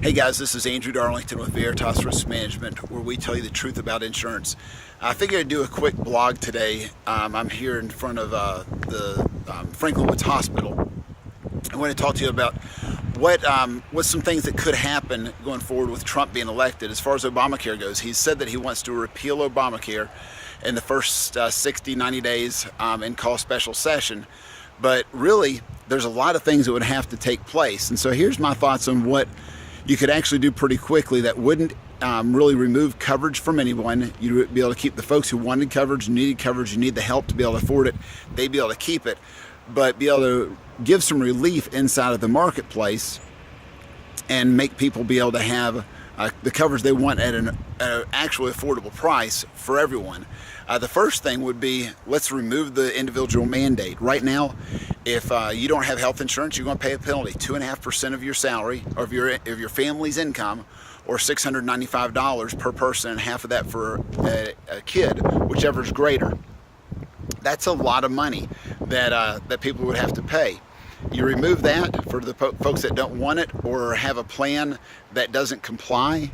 Hey guys, this is Andrew Darlington with Veritas Risk Management, where we tell you the truth about insurance. I figured I'd do a quick blog today. I'm here in front of the Franklin Woods Hospital. I want to talk to you about what's some things that could happen going forward with Trump being elected. As far as Obamacare goes, he said that he wants to repeal Obamacare in the first 60, 90 days and call a special session. But really, there's a lot of things that would have to take place. And so here's my thoughts on what you could actually do pretty quickly that wouldn't really remove coverage from anyone. You'd be able to keep the folks who wanted coverage, needed coverage, you need the help to be able to afford it, they'd be able to keep it, but be able to give some relief inside of the marketplace and make people be able to have the coverage they want at an actually affordable price for everyone. The first thing would be, let's remove the individual mandate. Right now, if you don't have health insurance, you're going to pay a penalty, 2.5% of your salary or of your family's income, or $695 per person, and half of that for a kid, whichever is greater. That's a lot of money that people would have to pay. You remove that for the folks that don't want it or have a plan that doesn't comply.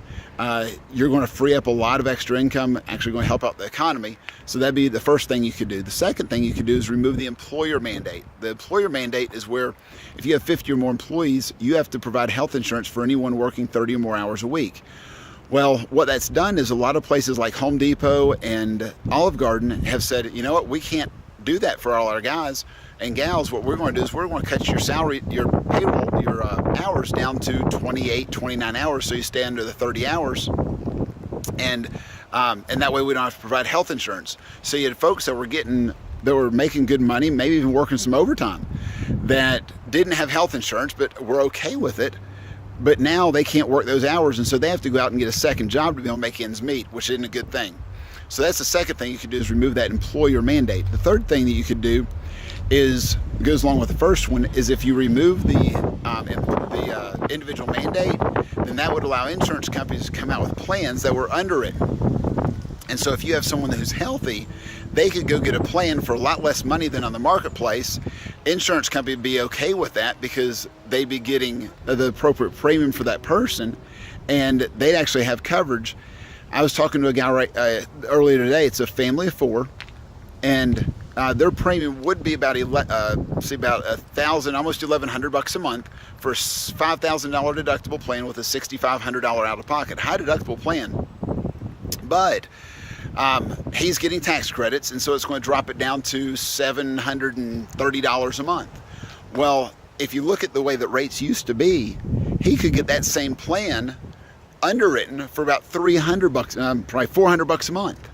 You're going to free up a lot of extra income, actually going to help out the economy. So that'd be the first thing you could do. The second thing you could do is remove the employer mandate. The employer mandate is where if you have 50 or more employees, you have to provide health insurance for anyone working 30 or more hours a week. Well, what that's done is a lot of places like Home Depot and Olive Garden have said, you know what, we can't do that for all our guys and gals. What we're going to do is we're going to cut your salary, your payroll, your hours down to 28, 29 hours, so you stay under the 30 hours, and that way we don't have to provide health insurance. So you had folks that were making good money, maybe even working some overtime, that didn't have health insurance but were okay with it, but now they can't work those hours, and so they have to go out and get a second job to be able to make ends meet, which isn't a good thing. So that's the second thing you could do, is remove that employer mandate. The third thing that you could do goes along with the first one, is if you remove the individual mandate, then that would allow insurance companies to come out with plans that were underwritten. And so if you have someone who's healthy, they could go get a plan for a lot less money than on the marketplace. Insurance company would be okay with that because they'd be getting the appropriate premium for that person, and they'd actually have coverage. I was talking to a guy earlier today. It's a family of four, and their premium would be about $1,000, almost $1,100 a month for a $5,000 deductible plan with a $6,500 out of pocket, high deductible plan. But he's getting tax credits, and so it's going to drop it down to $730 a month. Well, if you look at the way that rates used to be, he could get that same plan underwritten for about $300, probably $400 a month.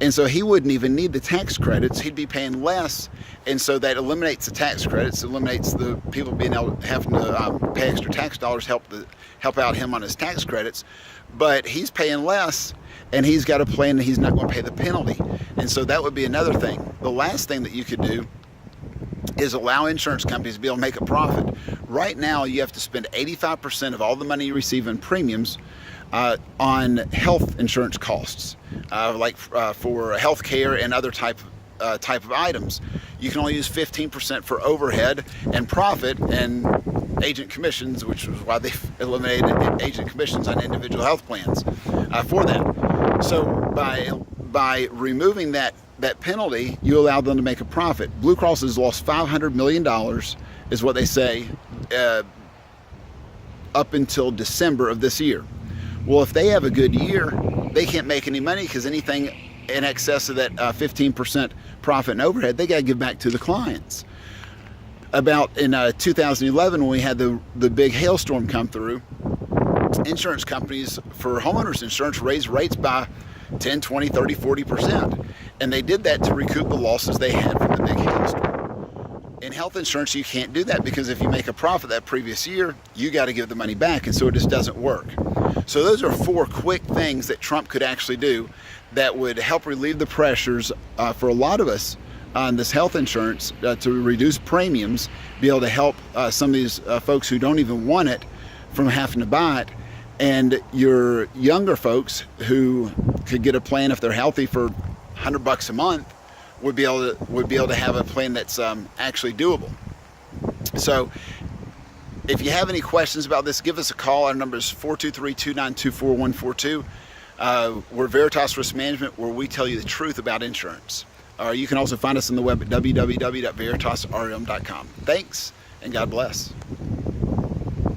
And so he wouldn't even need the tax credits. He'd be paying less, and so that eliminates the tax credits, eliminates the people having to pay extra tax dollars help out him on his tax credits. But he's paying less, and he's got a plan that he's not going to pay the penalty. And so that would be another thing. The last thing that you could do is allow insurance companies to be able to make a profit. Right now, you have to spend 85% of all the money you receive in premiums on health insurance costs, for health care and other type of items. You can only use 15% for overhead and profit and agent commissions, which was why they eliminated agent commissions on individual health plans for that. So by removing that penalty, you allow them to make a profit. Blue Cross has lost $500 million, is what they say, up until December of this year. Well, if they have a good year, they can't make any money because anything in excess of that 15% profit and overhead, they got to give back to the clients. About in 2011, when we had the big hailstorm come through, insurance companies for homeowners insurance raised rates by 10, 20, 30, 40%. And they did that to recoup the losses they had from the big hailstorm. In health insurance, you can't do that because if you make a profit that previous year, you got to give the money back, and so it just doesn't work. So those are 4 quick things that Trump could actually do that would help relieve the pressures for a lot of us on this health insurance to reduce premiums, be able to help some of these folks who don't even want it from having to buy it, and your younger folks who could get a plan if they're healthy for $100 a month would be able to have a plan that's actually doable. So If you have any questions about this, give us a call. Our number is 423-292-4142. We're Veritas Risk Management, where we tell you the truth about insurance. You can also find us on the web at www.veritasrm.com. Thanks, and God bless.